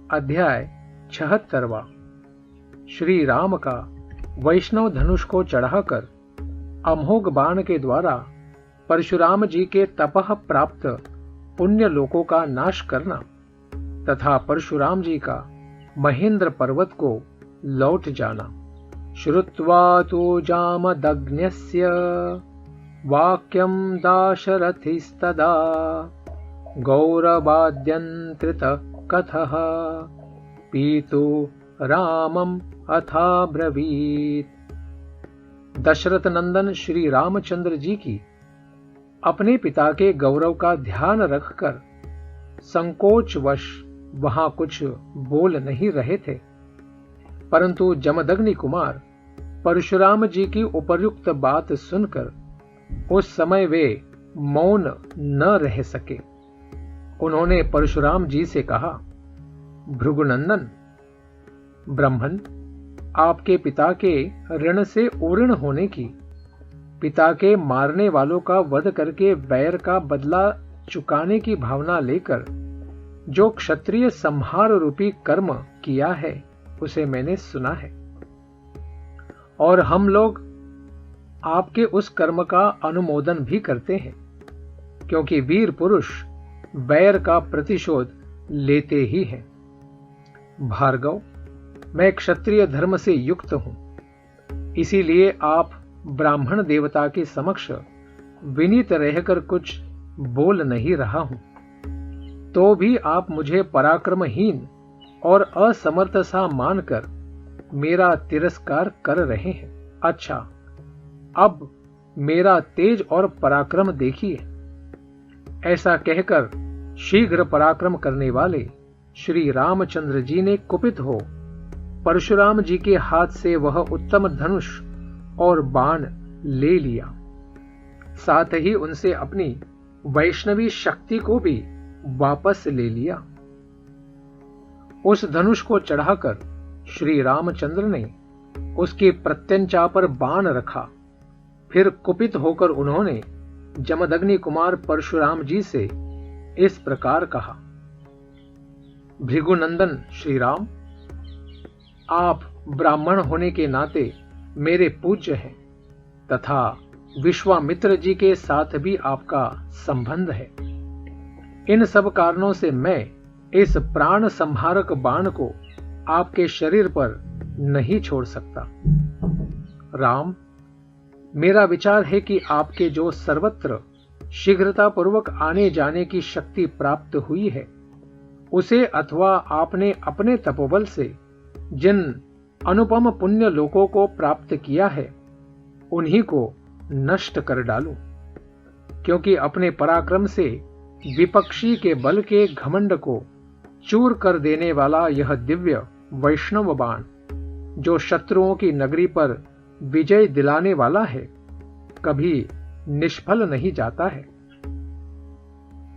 अध्याय 76वां। श्री राम का वैष्णव धनुष को चढ़ाकर अमोघ बाण के द्वारा परशुराम जी के तपः प्राप्त पुण्य लोकों का नाश करना तथा परशुराम जी का महेंद्र पर्वत को लौट जाना। श्रुत्वा तु जामदग्न्यस्य वाक्यं दाशरथिस्तदा गौरवाद्यन्त्रित कथः पीतु रामम अथाब्रवीत। दशरथ नंदन श्री रामचंद्र जी की अपने पिता के गौरव का ध्यान रखकर संकोचवश वहां कुछ बोल नहीं रहे थे, परंतु जमदग्नि कुमार परशुराम जी की उपर्युक्त बात सुनकर उस समय वे मौन न रह सके। उन्होंने परशुराम जी से कहा, भृगुनंदन, ब्रह्मन आपके पिता के ऋण से उऋण होने की, पिता के मारने वालों का वध करके वैर का बदला चुकाने की भावना लेकर जो क्षत्रिय संहार रूपी कर्म किया है उसे मैंने सुना है, और हम लोग आपके उस कर्म का अनुमोदन भी करते हैं, क्योंकि वीर पुरुष वैर का प्रतिशोध लेते ही हैं। भार्गव, मैं क्षत्रिय धर्म से युक्त हूं, इसीलिए आप ब्राह्मण देवता के समक्ष विनीत रहकर कुछ बोल नहीं रहा हूं, तो भी आप मुझे पराक्रमहीन और असमर्थ सा मानकर मेरा तिरस्कार कर रहे हैं। अच्छा, अब मेरा तेज और पराक्रम देखिए। ऐसा कहकर शीघ्र पराक्रम करने वाले श्री रामचंद्र जी ने कुपित हो परशुराम जी के हाथ से वह उत्तम धनुष और बाण ले लिया, साथ ही उनसे अपनी वैष्णवी शक्ति को भी वापस ले लिया। उस धनुष को चढ़ाकर श्री रामचंद्र ने उसके प्रत्यंचा पर बाण रखा। फिर कुपित होकर उन्होंने जमदग्नि कुमार परशुराम जी से इस प्रकार कहा, भृगुनंदन श्री राम, आप ब्राह्मण होने के नाते मेरे पूज्य हैं तथा विश्वामित्र जी के साथ भी आपका संबंध है। इन सब कारणों से मैं इस प्राण संहारक बाण को आपके शरीर पर नहीं छोड़ सकता। राम, मेरा विचार है कि आपके जो सर्वत्र शीघ्रता पूर्वक आने जाने की शक्ति प्राप्त हुई है, उसे अथवा आपने अपने तपोबल से जिन अनुपम पुण्य लोकों को प्राप्त किया है, उन्हीं को नष्ट कर डालूं, क्योंकि अपने पराक्रम से विपक्षी के बल के घमंड को चूर कर देने वाला यह दिव्य वैष्णव बाण, जो शत्रुओं की नगरी पर विजय दिलाने वाला है, कभी निष्फल नहीं जाता है।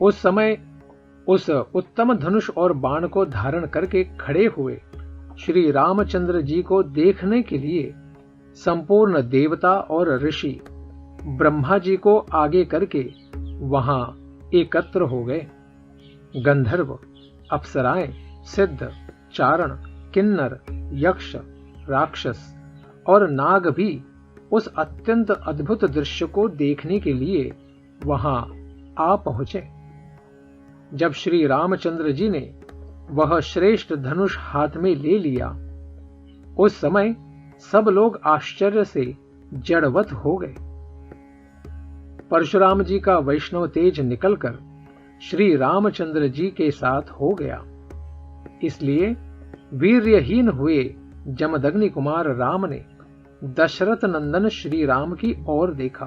उस समय उस उत्तम धनुष और बाण को धारण करके खड़े हुए श्री रामचंद्र जी को देखने के लिए संपूर्ण देवता और ऋषि ब्रह्मा जी को आगे करके वहां एकत्र हो गए। गंधर्व, अप्सराएं, सिद्ध, चारण, किन्नर, यक्ष, राक्षस और नाग भी उस अत्यंत अद्भुत दृश्य को देखने के लिए वहां आ पहुंचे। जब श्री रामचंद्र जी ने वह श्रेष्ठ धनुष हाथ में ले लिया, उस समय सब लोग आश्चर्य से जड़वत हो गए। परशुराम जी का वैष्णव तेज निकलकर श्री रामचंद्र जी के साथ हो गया, इसलिए वीर्यहीन हुए जमदग्नि कुमार राम ने दशरथ नंदन श्री राम की ओर देखा।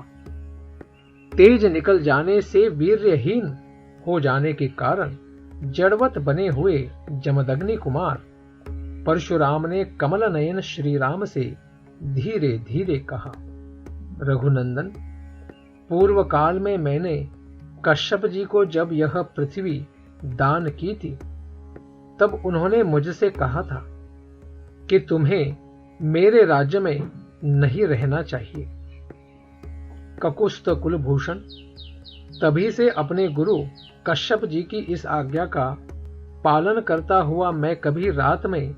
तेज निकल जाने से वीर्यहीन हो जाने के कारण जड़वत बने हुए जमदग्नि कुमार परशुराम ने कमल नयन श्री राम से धीरे धीरे कहा, रघुनंदन, पूर्व काल में मैंने कश्यप जी को जब यह पृथ्वी दान की थी, तब उन्होंने मुझसे कहा था कि तुम्हें मेरे राज्य में नहीं रहना चाहिए। ककुस्थ कुलभूषण तभी से अपने गुरु कश्यप जी की इस आज्ञा का पालन करता हुआ मैं कभी रात में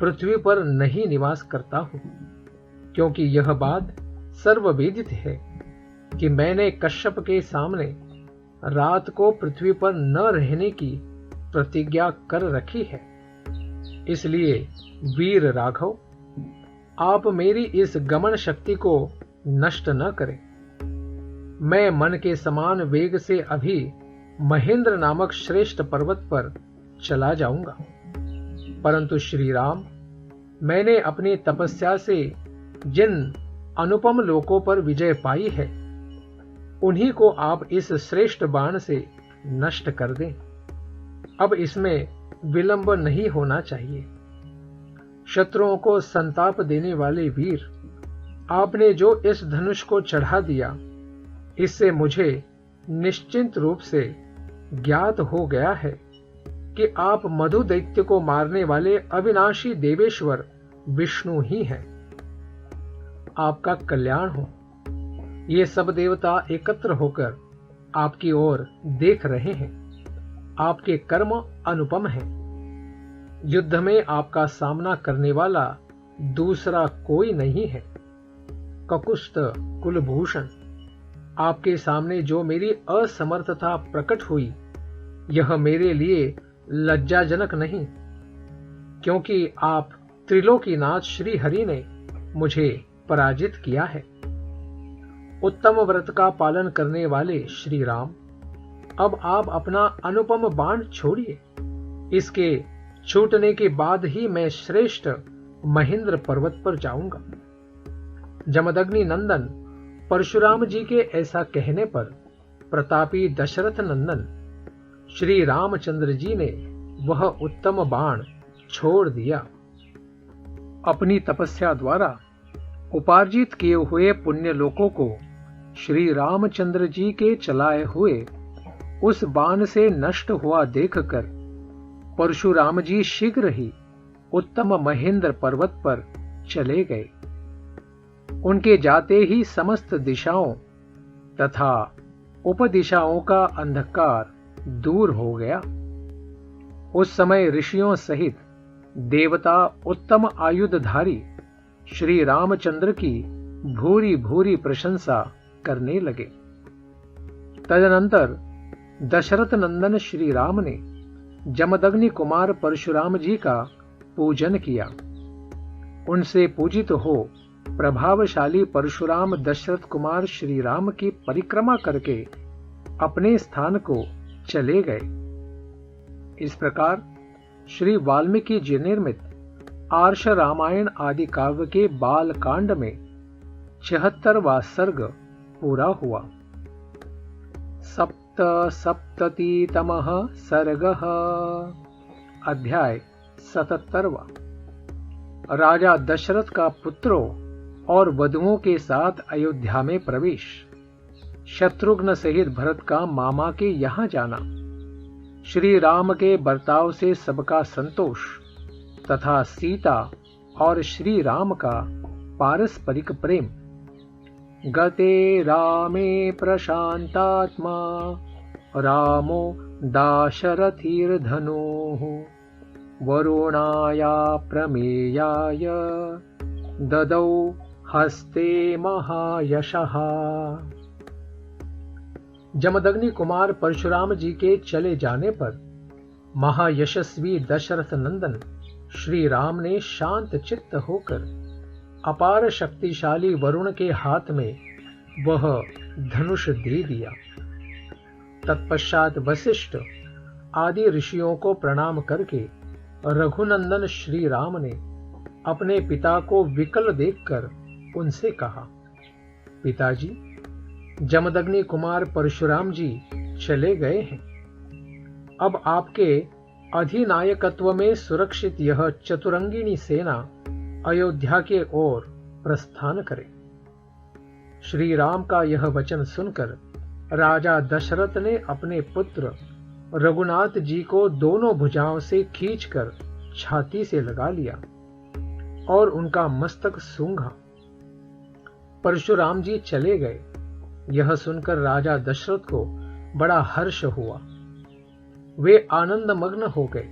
पृथ्वी पर नहीं निवास करता हूं, क्योंकि यह बात सर्वविदित है कि मैंने कश्यप के सामने रात को पृथ्वी पर न रहने की प्रतिज्ञा कर रखी है। इसलिए वीर राघव, आप मेरी इस गमन शक्ति को नष्ट न करें। मैं मन के समान वेग से अभी महेंद्र नामक श्रेष्ठ पर्वत पर चला जाऊंगा, परंतु श्री राम, मैंने अपनी तपस्या से जिन अनुपम लोकों पर विजय पाई है, उन्हीं को आप इस श्रेष्ठ बाण से नष्ट कर दें। अब इसमें विलंब नहीं होना चाहिए। शत्रुओं को संताप देने वाले वीर, आपने जो इस धनुष को चढ़ा दिया, इससे मुझे निश्चिंत रूप से ज्ञात हो गया है कि आप मधु दैत्य को मारने वाले अविनाशी देवेश्वर विष्णु ही हैं। आपका कल्याण हो। ये सब देवता एकत्र होकर आपकी ओर देख रहे हैं। आपके कर्म अनुपम हैं। युद्ध में आपका सामना करने वाला दूसरा कोई नहीं है। ककुस्थ कुलभूषण, आपके सामने जो मेरी असमर्थता प्रकट हुई, यह मेरे लिए लज्जाजनक नहीं, क्योंकि आप त्रिलोकीनाथ श्री हरि ने मुझे पराजित किया है। उत्तम व्रत का पालन करने वाले श्री राम, अब आप अपना अनुपम बाण छोड़िए। इसके छूटने के बाद ही मैं श्रेष्ठ महेंद्र पर्वत पर जाऊंगा। जमदग्नि नंदन परशुराम जी के ऐसा कहने पर प्रतापी दशरथ नंदन श्री रामचंद्र जी ने वह उत्तम बाण छोड़ दिया। अपनी तपस्या द्वारा उपार्जित किए हुए पुण्य लोकों को श्री रामचंद्र जी के चलाए हुए उस बाण से नष्ट हुआ देखकर परशुराम जी शीघ्र ही उत्तम महेंद्र पर्वत पर चले गए। उनके जाते ही समस्त दिशाओं तथा उपदिशाओं का अंधकार दूर हो गया। उस समय ऋषियों सहित देवता उत्तम आयुधधारी श्री रामचंद्र की भूरी भूरी प्रशंसा करने लगे। तदनंतर दशरथ नंदन श्री राम ने जमदग्नि कुमार परशुराम जी का पूजन किया। उनसे पूजित हो प्रभावशाली परशुराम दशरथ कुमार श्री राम की परिक्रमा करके अपने स्थान को चले गए। इस प्रकार श्री वाल्मीकि जी निर्मित आर्ष रामायण आदि काव्य के बाल कांड में 76वां सर्ग पूरा हुआ। सप्तसप्ततितमः सर्गः। अध्याय 77वां। राजा दशरथ का पुत्रों और वधुओं के साथ अयोध्या में प्रवेश। शत्रुघ्न सहित भरत का मामा के यहां जाना। श्री राम के बर्ताव से सबका संतोष तथा सीता और श्री राम का पारस्परिक प्रेम। गते रामे प्रशांतात्मा रामो दाशरथिर्धनुः वरुणाया प्रमेयाय ददौ हस्ते महायशः। जमदग्नि कुमार परशुराम जी के चले जाने पर महायशस्वी दशरथ नंदन श्री राम ने शांत चित्त होकर अपार शक्तिशाली वरुण के हाथ में वह धनुष दे दिया। तत्पश्चात वशिष्ठ आदि ऋषियों को प्रणाम करके रघुनंदन श्री राम ने अपने पिता को विकल देखकर उनसे कहा, पिताजी, जमदग्नि कुमार परशुराम जी चले गए हैं। अब आपके अधिनायकत्व में सुरक्षित यह चतुरंगिणी सेना अयोध्या के ओर प्रस्थान करे। श्री राम का यह वचन सुनकर राजा दशरथ ने अपने पुत्र रघुनाथ जी को दोनों भुजाओं से खींचकर छाती से लगा लिया और उनका मस्तक सूंघा। परशुराम जी चले गए। यह सुनकर राजा दशरथ को बड़ा हर्ष हुआ। वे आनंद मग्न हो गए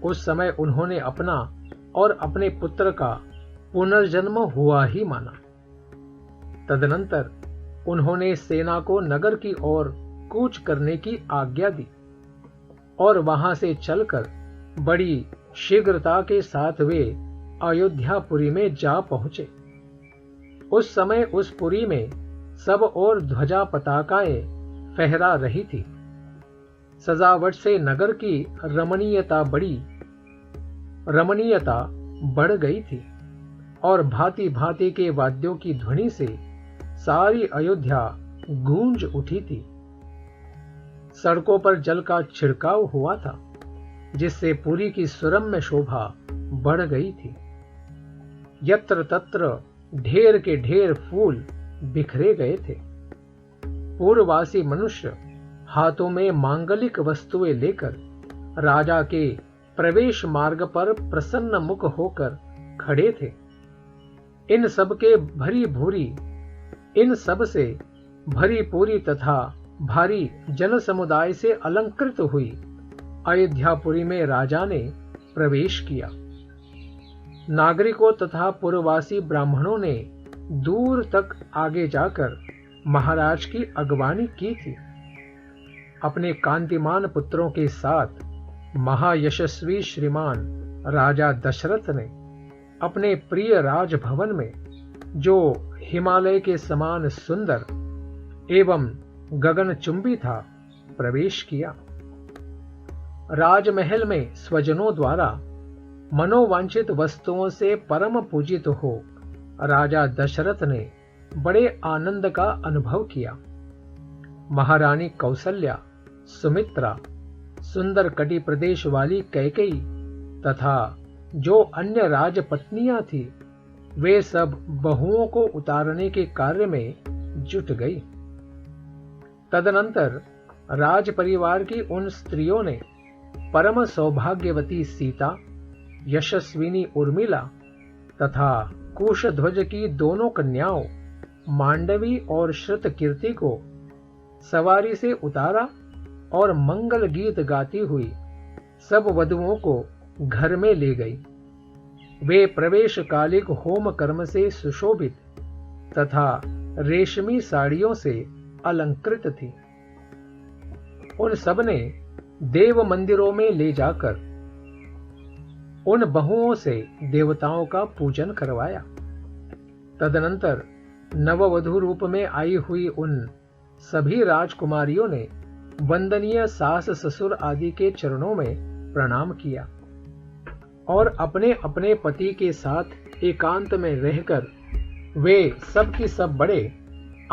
उस समय उन्होंने अपना और अपने पुत्र का पुनर्जन्म हुआ ही माना। तदनंतर उन्होंने सेना को नगर की ओर कूच करने की आज्ञा दी और वहां से चलकर बड़ी शीघ्रता के साथ वे अयोध्यापुरी में जा पहुंचे। उस समय उस पुरी में सब ओर ध्वजा पताकाएं फहरा रही थी। सजावट से नगर की रमणीयता बढ़ गई थी और भांति भांति के वाद्यों की ध्वनि से सारी अयोध्या गूंज उठी थी। सड़कों पर जल का छिड़काव हुआ था, जिससे पुरी की सुरम्य शोभा बढ़ गई थी। यत्र तत्र ढेर के ढेर फूल बिखरे गए थे। पूर्ववासी मनुष्य हाथों में मांगलिक वस्तुएं लेकर राजा के प्रवेश मार्ग पर प्रसन्न मुख होकर खड़े थे। इन सब से भरी पूरी तथा भारी जन समुदाय से अलंकृत हुई अयोध्यापुरी में राजा ने प्रवेश किया। नागरिकों तथा पूर्ववासी ब्राह्मणों ने दूर तक आगे जाकर महाराज की अगवानी की थी। अपने कांतिमान पुत्रों के साथ महायशस्वी श्रीमान राजा दशरथ ने अपने प्रिय राजभवन में, जो हिमालय के समान सुंदर एवं गगनचुंबी था, प्रवेश किया। राजमहल में स्वजनों द्वारा मनोवांछित वस्तुओं से परम पूजित हो राजा दशरथ ने बड़े आनंद का अनुभव किया। महारानी कौसल्या, सुमित्रा, सुंदर कटी प्रदेश वाली कैकेयी तथा जो अन्य राजपत्नियां थी, वे सब बहुओं को उतारने के कार्य में जुट गई। तदनंतर राज परिवार की उन स्त्रियों ने परम सौभाग्यवती सीता, यशस्विनी उर्मिला तथा कुशध्वज की दोनों कन्याओं मांडवी और श्रुतकीर्ति को सवारी से उतारा और मंगल गीत गाती हुई सब वधुओं को घर में ले गई। वे प्रवेशकालिक होम कर्म से सुशोभित तथा रेशमी साड़ियों से अलंकृत थी। उन सब ने देव मंदिरों में ले जाकर उन बहुओं से देवताओं का पूजन करवाया। तदनंतर नववधु रूप में आई हुई उन सभी राजकुमारियों ने वंदनीय सास ससुर आदि के चरणों में प्रणाम किया और अपने अपने पति के साथ एकांत में रहकर वे सब की सब बड़े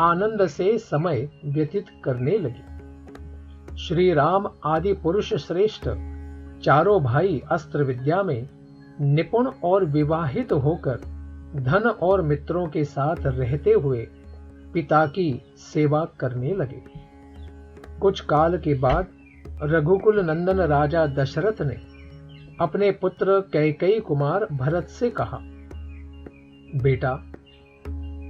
आनंद से समय व्यतीत करने लगे। श्री राम आदि पुरुष श्रेष्ठ चारों भाई अस्त्र विद्या में निपुण और विवाहित होकर धन और मित्रों के साथ रहते हुए पिता की सेवा करने लगे। कुछ काल के बाद रघुकुल नंदन राजा दशरथ ने अपने पुत्र कैकेयी कुमार भरत से कहा, बेटा,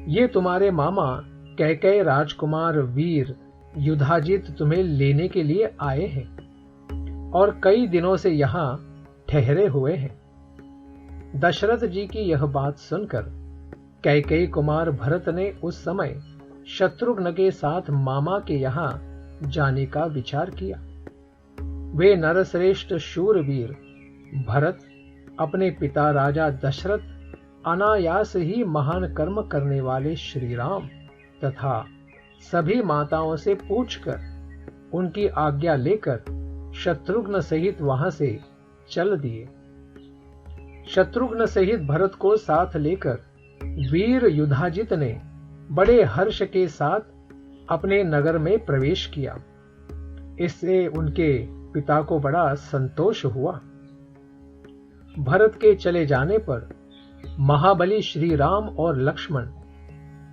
ये तुम्हारे मामा कैकेयी राजकुमार वीर युधाजित तुम्हें लेने के लिए आए हैं और कई दिनों से यहां ठहरे हुए हैं। दशरथ जी की यह बात सुनकर कैकेयी कुमार भरत ने उस समय शत्रुघ्न के साथ मामा के यहां जाने का विचार किया। वे नरश्रेष्ठ शूरवीर भरत अपने पिता राजा दशरथ, अनायास ही महान कर्म करने वाले श्री राम तथा सभी माताओं से पूछकर उनकी आज्ञा लेकर शत्रुघ्न सहित वहां से चल दिए। शत्रुघ्न सहित भरत को साथ लेकर वीर युधाजित ने बड़े हर्ष के साथ अपने नगर में प्रवेश किया। इससे उनके पिता को बड़ा संतोष हुआ। भरत के चले जाने पर महाबली श्री राम और लक्ष्मण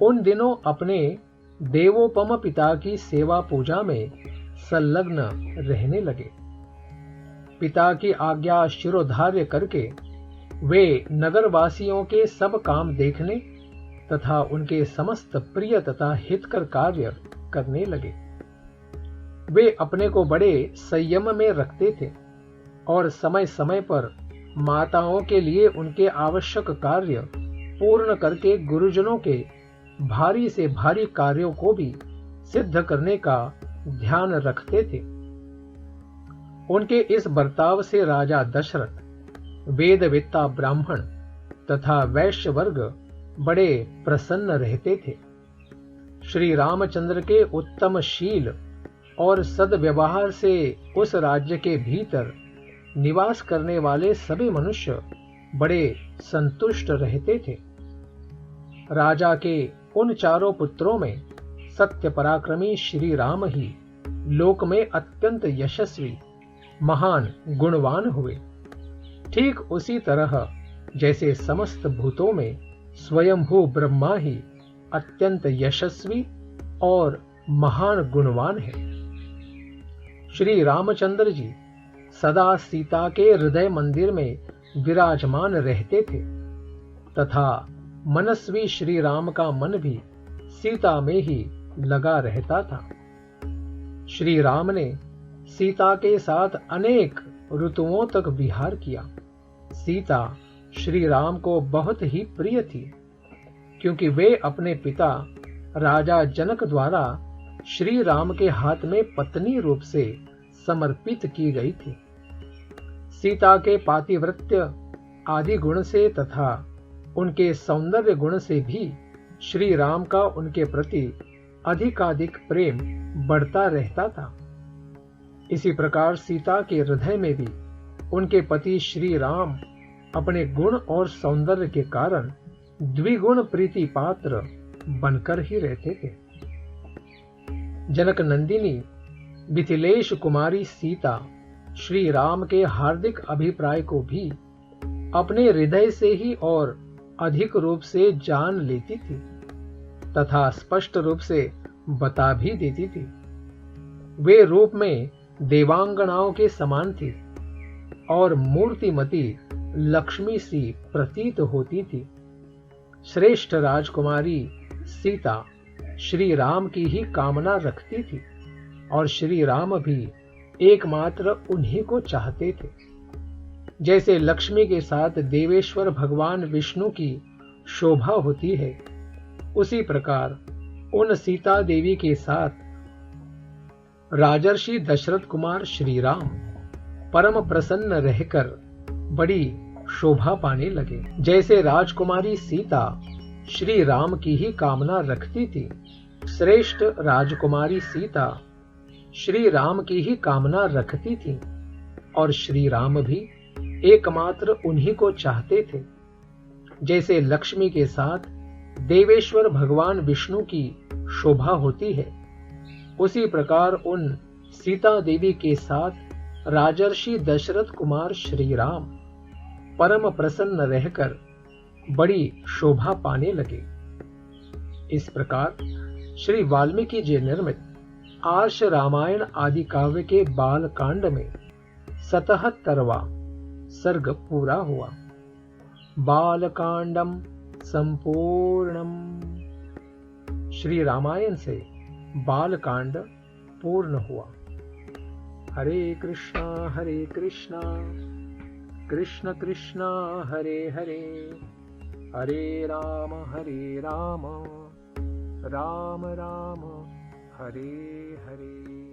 उन दिनों अपने देवोपम पिता की सेवा पूजा में संलग्न रहने लगे। पिता की आज्ञा शिरोधार्य करके वे नगरवासियों के सब काम देखने तथा उनके समस्त प्रिय तथा हितकर कार्य करने लगे। वे अपने को बड़े संयम में रखते थे और समय समय पर माताओं के लिए उनके आवश्यक कार्य पूर्ण करके गुरुजनों के भारी से भारी कार्यों को भी सिद्ध करने का ध्यान रखते थे। उनके इस बर्ताव से राजा दशरथ, वेदवेत्ता ब्राह्मण तथा वैश्य वर्ग बड़े प्रसन्न रहते थे। श्री रामचंद्र के उत्तम शील और सद्व्यवहार से उस राज्य के भीतर निवास करने वाले सभी मनुष्य बड़े संतुष्ट रहते थे। राजा के उन चारों पुत्रों में सत्य पराक्रमी श्री राम ही लोक में अत्यंत यशस्वी महान गुणवान हुए। ठीक उसी तरह जैसे समस्त भूतों में स्वयंभू ब्रह्मा ही अत्यंत यशस्वी और महान गुणवान है। श्री रामचंद्र जी सदा सीता के हृदय मंदिर में विराजमान रहते थे तथा मनस्वी श्री राम का मन भी सीता में ही लगा रहता था। श्री राम ने सीता के साथ अनेक ऋतुओं तक विहार किया। सीता श्री राम को बहुत ही प्रिय थी, क्योंकि वे अपने पिता राजा जनक द्वारा श्री राम के हाथ में पत्नी रूप से समर्पित की गई थी। सीता के पातिव्रत्य आदि गुण से तथा उनके सौंदर्य गुण से भी श्री राम का उनके प्रति अधिकाधिक प्रेम बढ़ता रहता था। इसी प्रकार सीता के हृदय में भी उनके पति श्री राम अपने गुण और सौंदर्य के कारण द्विगुण प्रीति पात्र बनकर ही रहते थे। जनक नंदिनी मिथिलेश कुमारी सीता श्री राम के हार्दिक अभिप्राय को भी अपने हृदय से ही और अधिक रूप से जान लेती थी तथा स्पष्ट रूप से बता भी देती थी। वे रूप में देवांगनाओं के समान थी और मूर्तिमती लक्ष्मी सी प्रतीत होती थी। श्रेष्ठ राजकुमारी सीता श्री राम की ही कामना रखती थी और श्री राम भी एकमात्र उन्हीं को चाहते थे। जैसे लक्ष्मी के साथ देवेश्वर भगवान विष्णु की शोभा होती है, उसी प्रकार उन सीता देवी के साथ राजर्षि दशरथ कुमार श्री राम परम प्रसन्न रहकर बड़ी शोभा पाने लगे। जैसे राजकुमारी सीता श्री राम की ही कामना रखती थी, श्रेष्ठ राजकुमारी सीता श्री राम की ही कामना रखती थी और श्री राम भी एकमात्र उन्हीं को चाहते थे। जैसे लक्ष्मी के साथ देवेश्वर भगवान विष्णु की शोभा होती है, उसी प्रकार उन सीता देवी के साथ राजर्षि दशरथ कुमार श्री राम परम प्रसन्न रहकर बड़ी शोभा पाने लगे। इस प्रकार श्री वाल्मीकि जी निर्मित आर्ष रामायण आदि काव्य के बाल कांड में 77वां सर्ग पूरा हुआ। बालकांडम संपूर्णम। श्री रामायण से बालकांड पूर्ण हुआ। हरे कृष्णा कृष्ण कृष्णा हरे हरे, हरे राम राम राम हरे हरे।